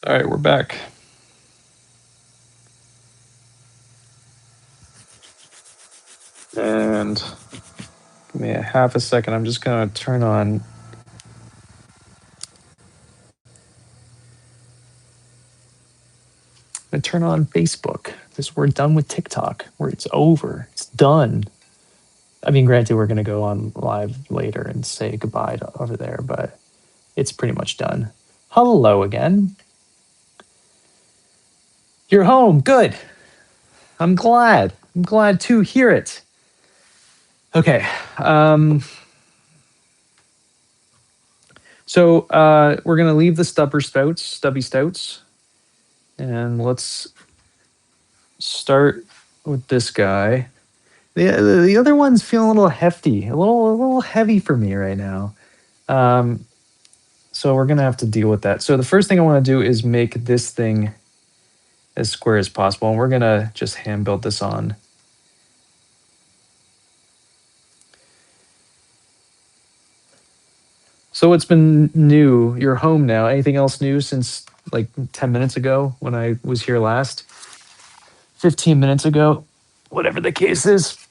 All right, we're back. And give me a half a second. I'm just going to turn on. I turn on Facebook because we're done with TikTok. Where it's over. It's done. I mean, granted, we're going to go on live later and say goodbye to over there, but it's pretty much done. Hello again. You're home. Good. I'm glad. I'm glad to hear it. Okay. So we're gonna leave the stubby stouts, and let's start with this guy. The other one's feeling a little hefty, a little heavy for me right now. Um, so we're gonna have to deal with that. So the first thing I want to do is make this thing as square as possible, and we're gonna just hand build this on. So what's been new? You're home now. Anything else new since like 10 minutes ago when I was here last? 15 minutes ago, whatever the case is.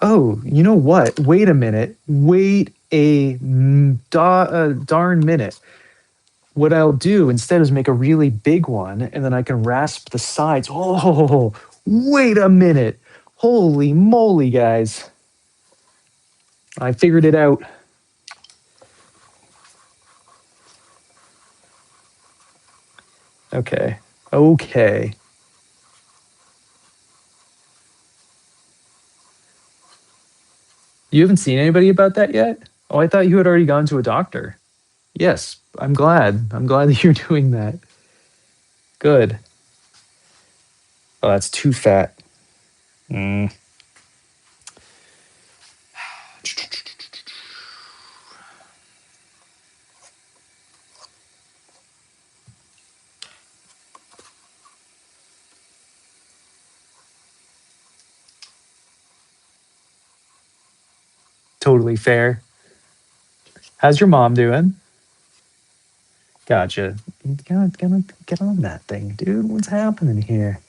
Oh, you know what? Wait a minute. Wait a darn minute. What I'll do instead is make a really big one, and then I can rasp the sides. Oh, wait a minute. Holy moly, guys. I figured it out. Okay. Okay. You haven't seen anybody about that yet? Oh, I thought you had already gone to a doctor. Yes, I'm glad. I'm glad that you're doing that. Good. Oh, that's too fat. Mm. Totally fair. How's your mom doing? Gotcha. Gotta get on that thing, dude. What's happening here?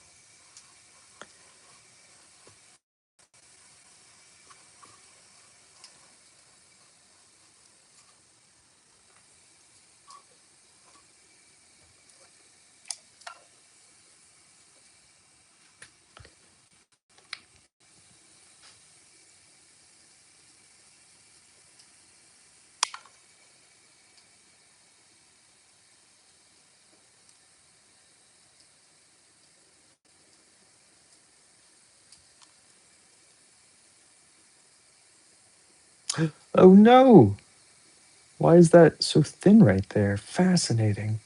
Oh no! Why is that so thin right there? Fascinating.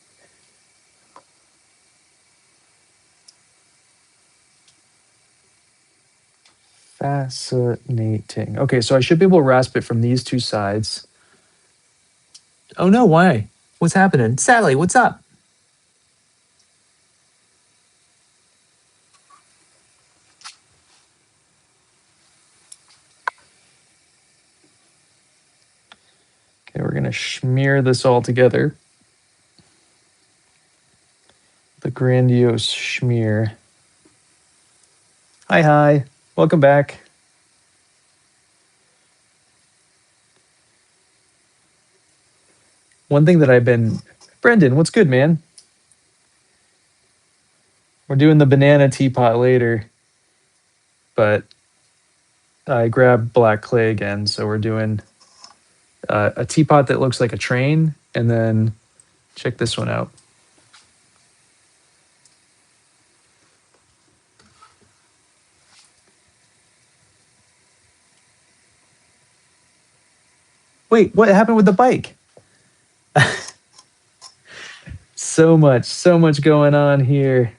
Fascinating. Okay, so I should be able to rasp it from these two sides. Oh no, why? What's happening? Sally, what's up? Okay, we're gonna smear this all together. The grandiose schmear. Hi, hi. Welcome back. One thing that I've been. Brendan, what's good, man? We're doing the banana teapot later, but I grabbed black clay again, so we're doing a teapot that looks like a train, and then check this one out. Wait, what happened with the bike? So much going on here.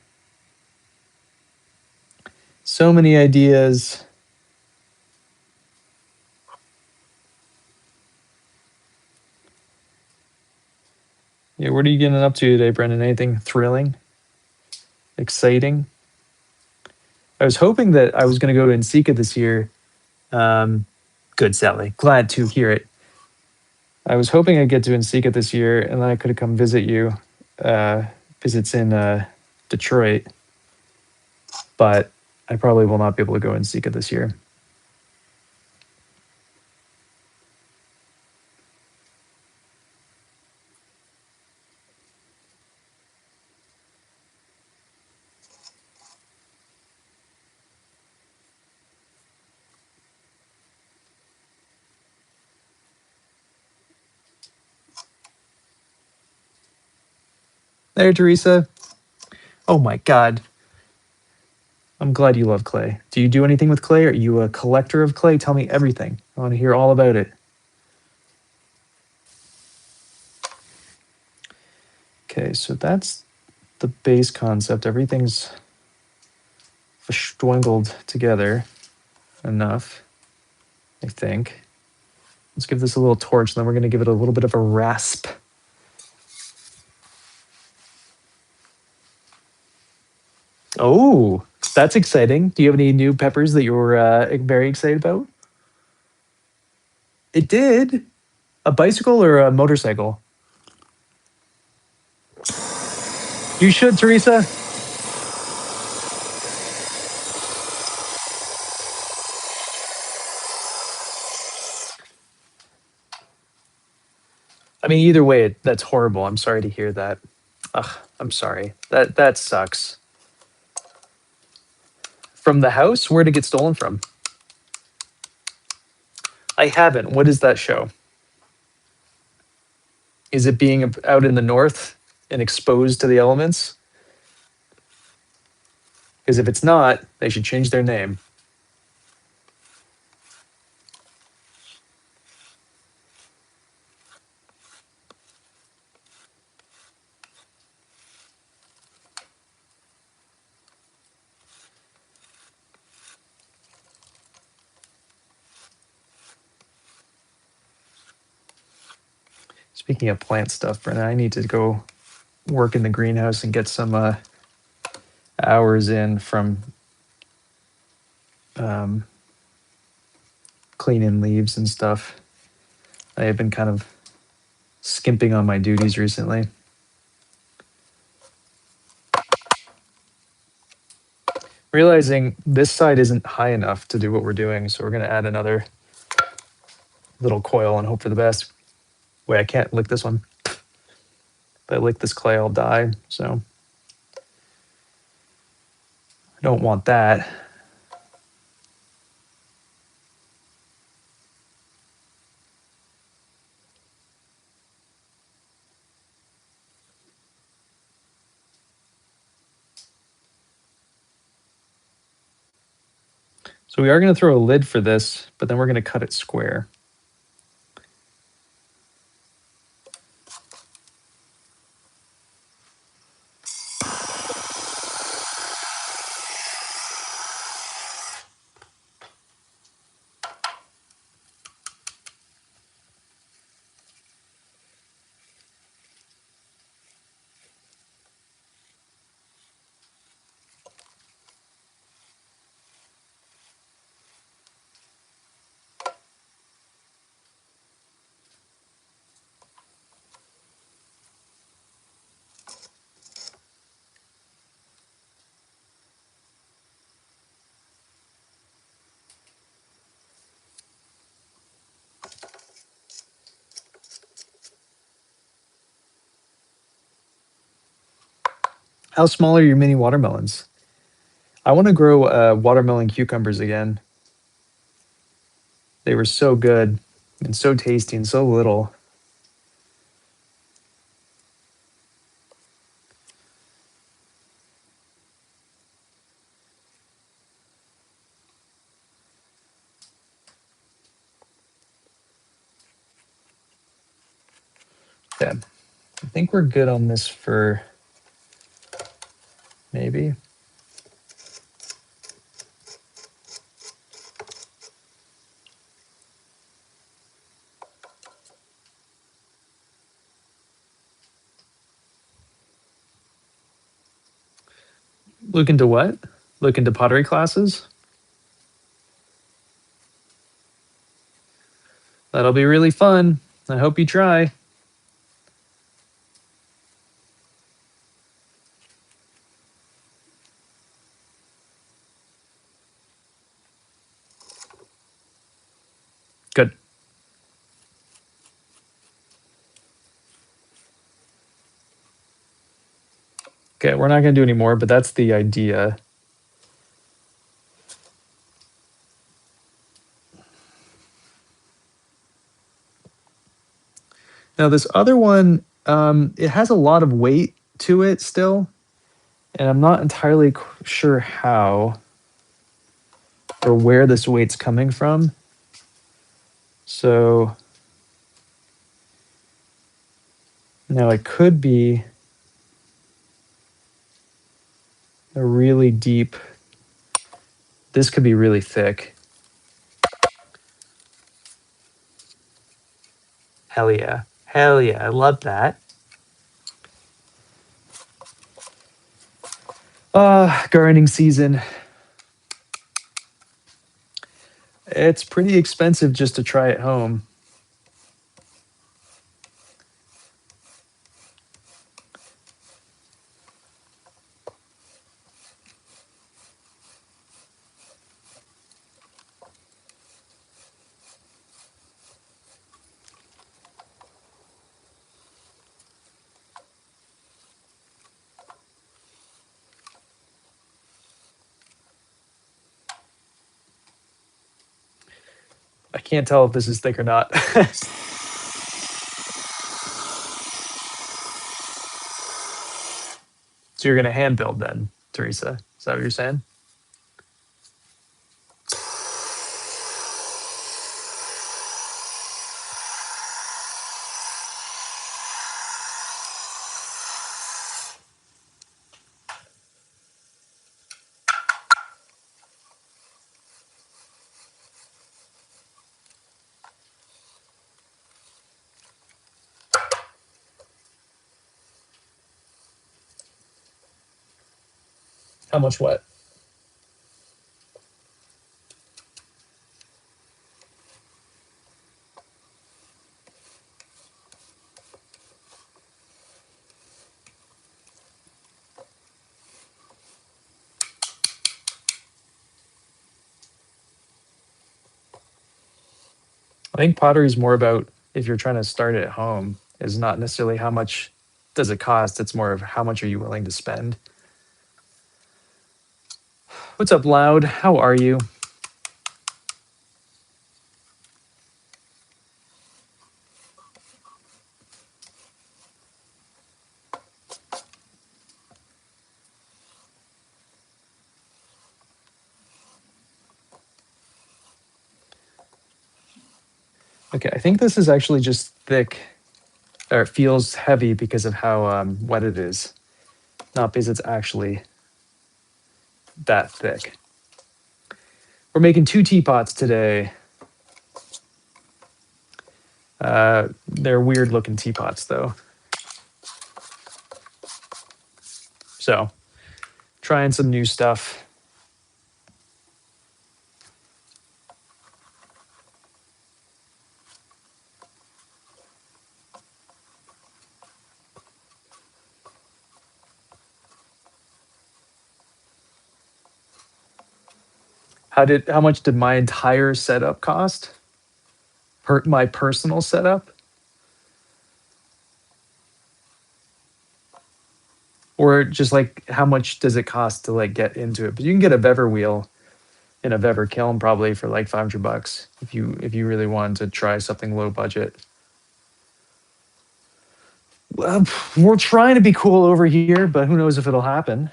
So many ideas. Yeah, what are you getting up to today, Brendan? Anything thrilling? exciting. I was hoping that I was going to go to Nsika this year. Um, Good, Sally. Glad to hear it. I was hoping I'd get to Nsika this year, and then I could have come visit you. Visits in Detroit, but I probably will not be able to go Nsika this year. There, Teresa. Oh my God. I'm glad you love clay. Do you do anything with clay? Are you a collector of clay? Tell me everything. I want to hear all about it. Okay, so that's the base concept. Everything's verschwingled together enough, I think. Let's give this a little torch, and then we're going to give it a little bit of a rasp. Oh, that's exciting. Do you have any new peppers that you were very excited about? It did. A bicycle or a motorcycle? You should, Teresa. I mean, either way, that's horrible. I'm sorry to hear that. Ugh, I'm sorry. That sucks. From the house? Where'd it get stolen from? I haven't. What does that show? Is it being out in the north and exposed to the elements? Because if it's not, they should change their name. Speaking of plant stuff, Brenna, I need to go work in the greenhouse and get some hours in from um, cleaning leaves and stuff. I have been kind of skimping on my duties recently. Realizing this side isn't high enough to do what we're doing, so we're going to add another little coil and hope for the best. Wait, I can't lick this one. If I lick this clay, I'll die, so I don't want that. So we are going to throw a lid for this, but then we're going to cut it square. How small are your mini watermelons? I want to grow watermelon cucumbers again. They were so good and so tasty and so little. Yeah, I think we're good on this for maybe. Look into what? Look into pottery classes? That'll be really fun. I hope you try. Good. Okay, we're not going to do any more, but that's the idea. Now, this other one, it has a lot of weight to it still, and I'm not entirely sure how or where this weight's coming from. So now it could be a really deep, this could be really thick. Hell yeah. Hell yeah. I love that. Gardening season. It's pretty expensive just to try at home. I can't tell if this is thick or not. So you're going to hand build then, Teresa? Is that what you're saying? How much what? I think pottery is more about if you're trying to start it at home, is not necessarily how much does it cost. It's more of how much are you willing to spend. What's up, Loud? How are you? Okay, I think this is actually just thick, or it feels heavy because of how wet it is, not because it's actually that thick. We're making 2 teapots today. They're weird looking teapots though. So, trying some new stuff. How much did my entire setup cost? My personal setup? Or just like how much does it cost to like get into it? But you can get a Vever wheel in a Vever kiln probably for like $500 if you really wanted to try something low budget. Well, we're trying to be cool over here, but who knows if it'll happen.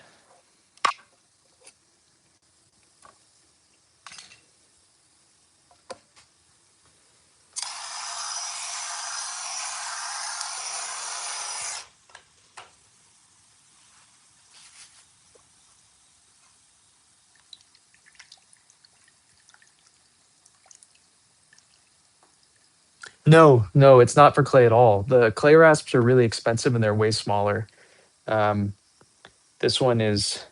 No, it's not for clay at all. The clay rasps are really expensive and they're way smaller. Um, this one is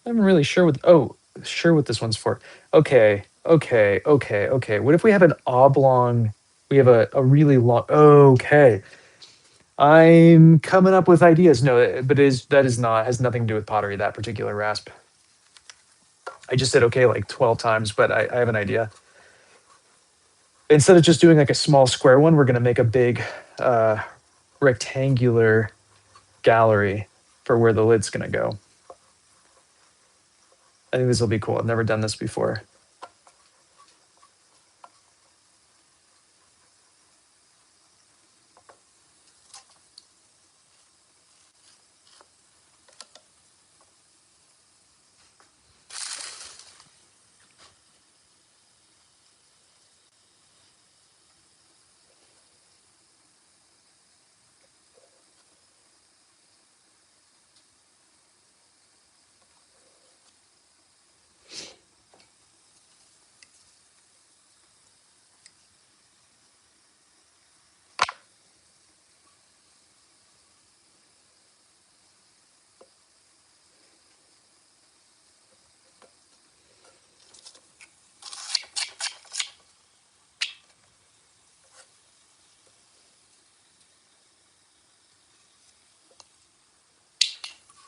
I'm really sure what. Oh, sure what this one's for. Okay, okay. What if we have an oblong? We have a really long. Okay, I'm coming up with ideas. No, but that is not has nothing to do with pottery. That particular rasp. I just said okay like 12 times, but I have an idea. Instead of just doing like a small square one, we're gonna make a big uh, rectangular gallery for where the lid's gonna go. I think this will be cool. I've never done this before.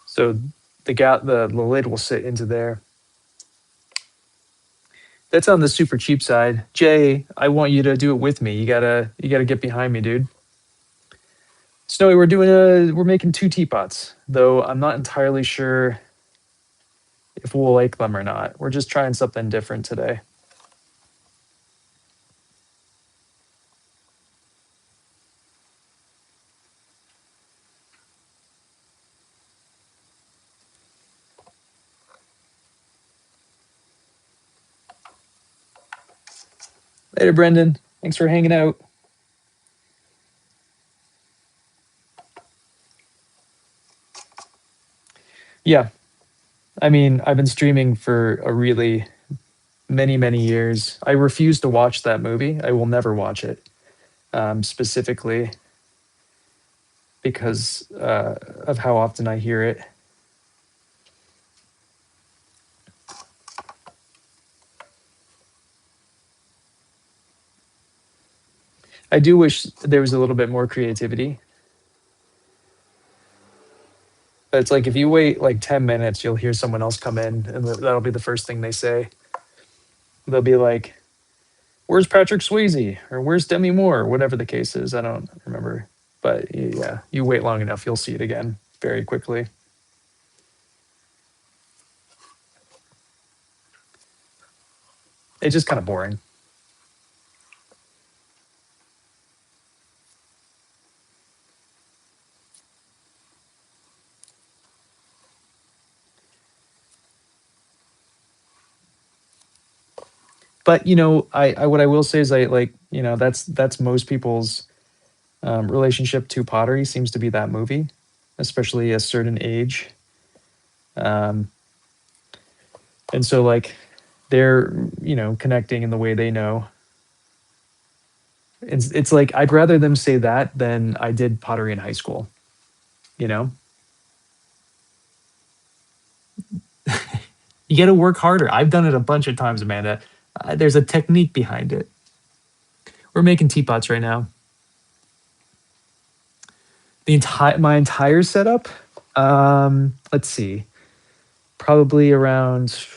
So the lid will sit into there. That's on the super cheap side. Jay, I want you to do it with me. You gotta get behind me, dude. Snowy, we're making two teapots, though I'm not entirely sure if we'll like them or not. We're just trying something different today. Later, Brendan. Thanks for hanging out. Yeah, I mean, I've been streaming for a really many years. I refuse to watch that movie. I will never watch it, specifically because of how often I hear it. I do wish there was a little bit more creativity. But it's like if you wait like 10 minutes, you'll hear someone else come in, and that'll be the first thing they say. They'll be like, "Where's Patrick Swayze?" or "Where's Demi Moore?" or whatever the case is. I don't remember. But yeah, you wait long enough, you'll see it again very quickly. It's just kind of boring. But I what I will say is I like that's most people's relationship to pottery seems to be that movie, especially a certain age. Um, and so like they're connecting in the way they know. It's like I'd rather them say that than I did pottery in high school. You know, you got to work harder. I've done it a bunch of times, Amanda. There's a technique behind it. We're making teapots right now. My entire setup. Let's see, probably around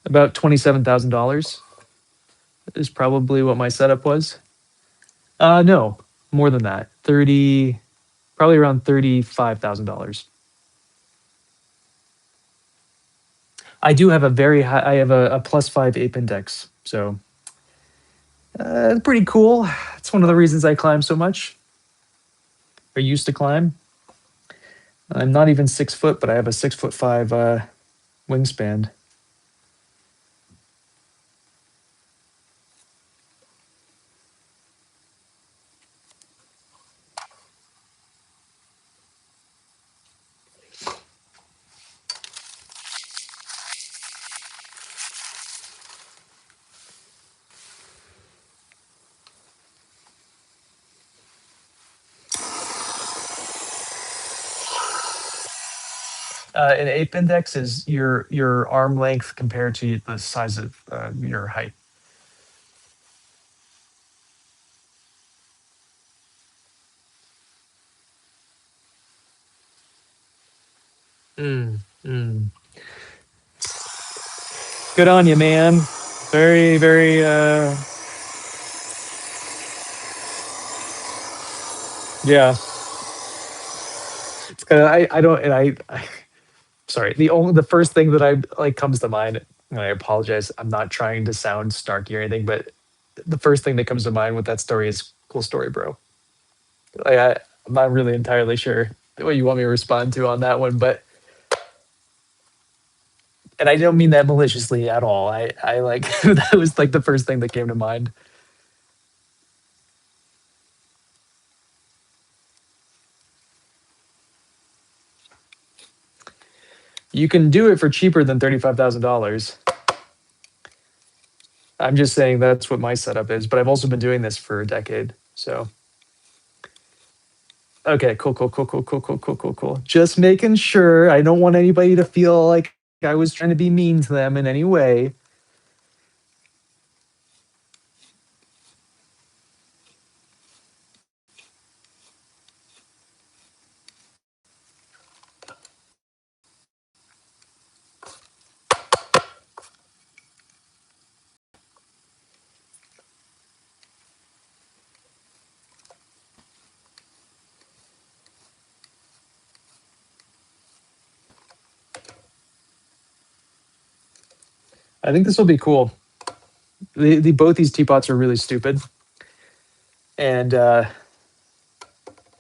about $27,000 is probably what my setup was. No, more than that. Probably around $35,000. I do have a very high. I have a +5 ape index, so pretty cool. It's one of the reasons I climb so much. I used to climb. I'm not even 6 foot, but I have a 6'5" wingspan. An ape index is your arm length compared to the size of your height. Mm, mm. Good on you, man. Very, very. Yeah. It's kind of. I don't. And I. Sorry. The first thing that I like comes to mind. And I apologize. I'm not trying to sound snarky or anything, but the first thing that comes to mind with that story is cool story, bro. Like I'm not really entirely sure what you want me to respond to on that one, but and I don't mean that maliciously at all. I like that was like the first thing that came to mind. You can do it for cheaper than $35,000. I'm just saying that's what my setup is, but I've also been doing this for a decade. So okay, cool, cool, cool, cool, cool, cool, cool, cool, cool. Just making sure. I don't want anybody to feel like I was trying to be mean to them in any way. I think this will be cool. Both these teapots are really stupid and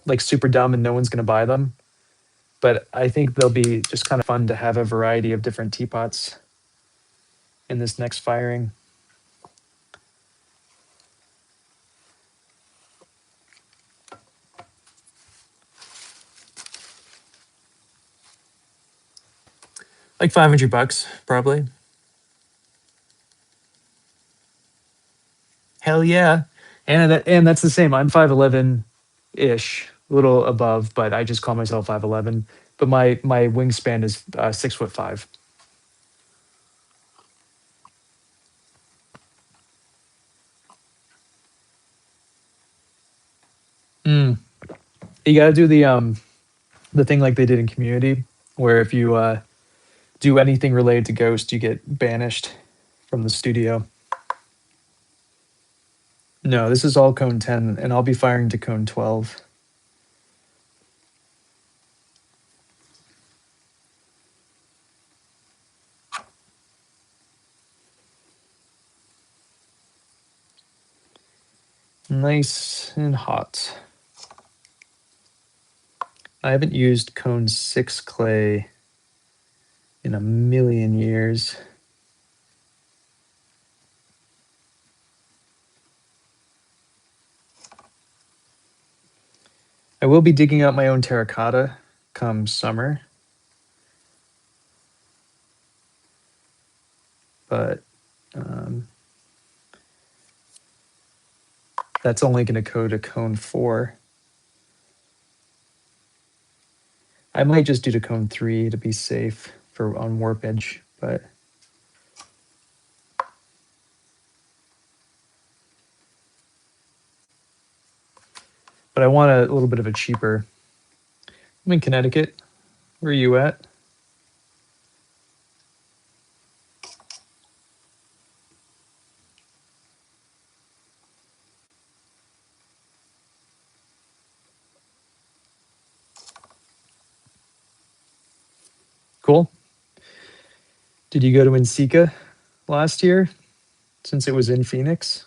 like super dumb, and no one's going to buy them. But I think they'll be just kind of fun to have a variety of different teapots in this next firing. Like $500, probably. Hell yeah. And that's the same. I'm 5'11 ish, a little above, but I just call myself 5'11. But my wingspan is 6'5". Mm. You got to do the thing like they did in Community, where if you do anything related to Ghost, you get banished from the studio. No, this is all cone 10, and I'll be firing to cone 12. Nice and hot. I haven't used cone 6 clay in a million years. I will be digging out my own terracotta come summer, but um, that's only going to go to cone 4. I might just do to cone 3 to be safe for on warp edge, but I want a little bit of a cheaper. I'm in Connecticut. Where are you at? Cool. Did you go to Insika last year since it was in Phoenix?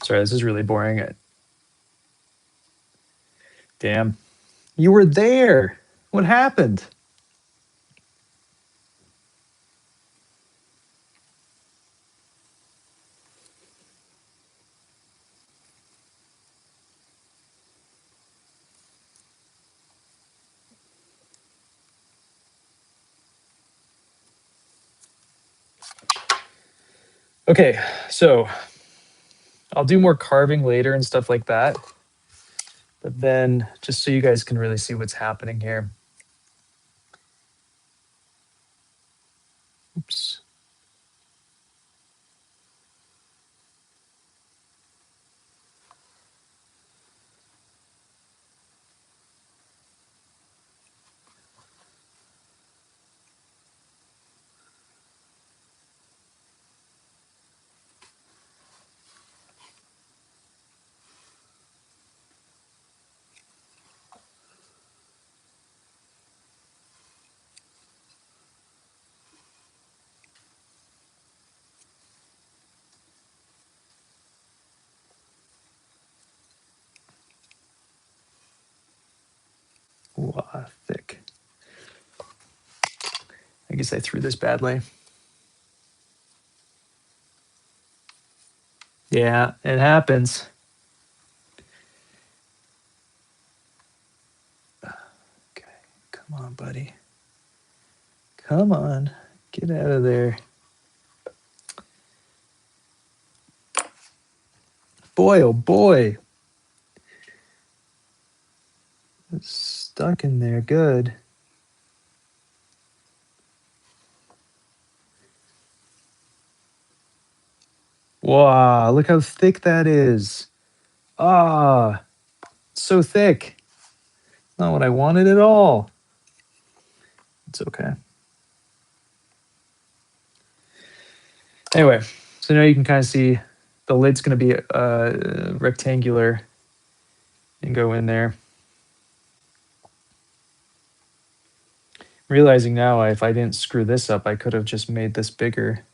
Sorry, this is really boring. Damn. You were there. What happened? Okay, so I'll do more carving later and stuff like that. But then just so you guys can really see what's happening here. Oops. Wow, thick. I guess I threw this badly. Yeah, it happens. Okay, come on, buddy. Come on, get out of there. Boy, oh boy. It's stuck in there good. Wow, look how thick that is. Ah, so thick. Not what I wanted at all. It's okay. Anyway, so now you can kind of see the lid's going to be rectangular and go in there. Realizing now, if I didn't screw this up, I could have just made this bigger.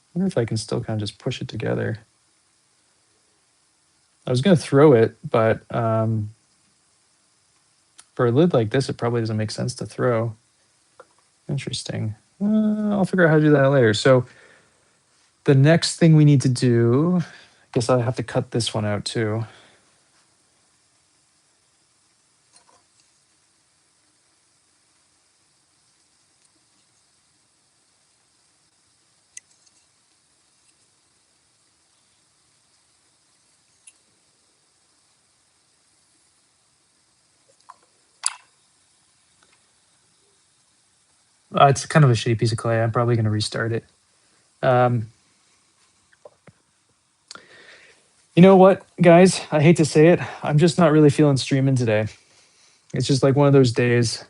I wonder if I can still kind of just push it together. I was going to throw it, but for a lid like this, it probably doesn't make sense to throw. Interesting. I'll figure out how to do that later. So the next thing we need to do, I guess I'll have to cut this one out too. It's kind of a shitty piece of clay. I'm probably going to restart it. You know what, guys? I hate to say it. I'm just not really feeling streaming today. It's just like one of those days.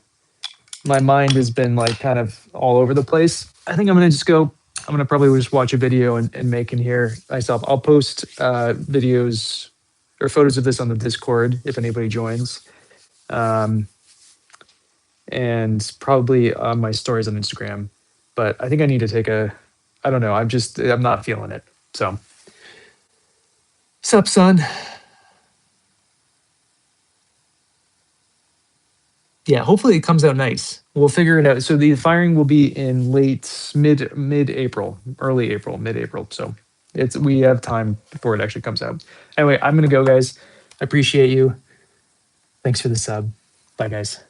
My mind has been like kind of all over the place. I think I'm going to just go. I'm going to probably just watch a video and make in here myself. I'll post videos or photos of this on the Discord if anybody joins. And probably on my stories on Instagram. But I think I need to take a, I don't know. I'm not feeling it. So, sup, son? Yeah, hopefully it comes out nice. We'll figure it out. So the firing will be in mid April, early April, mid April. So we have time before it actually comes out. Anyway, I'm gonna go, guys. I appreciate you. Thanks for the sub. Bye, guys.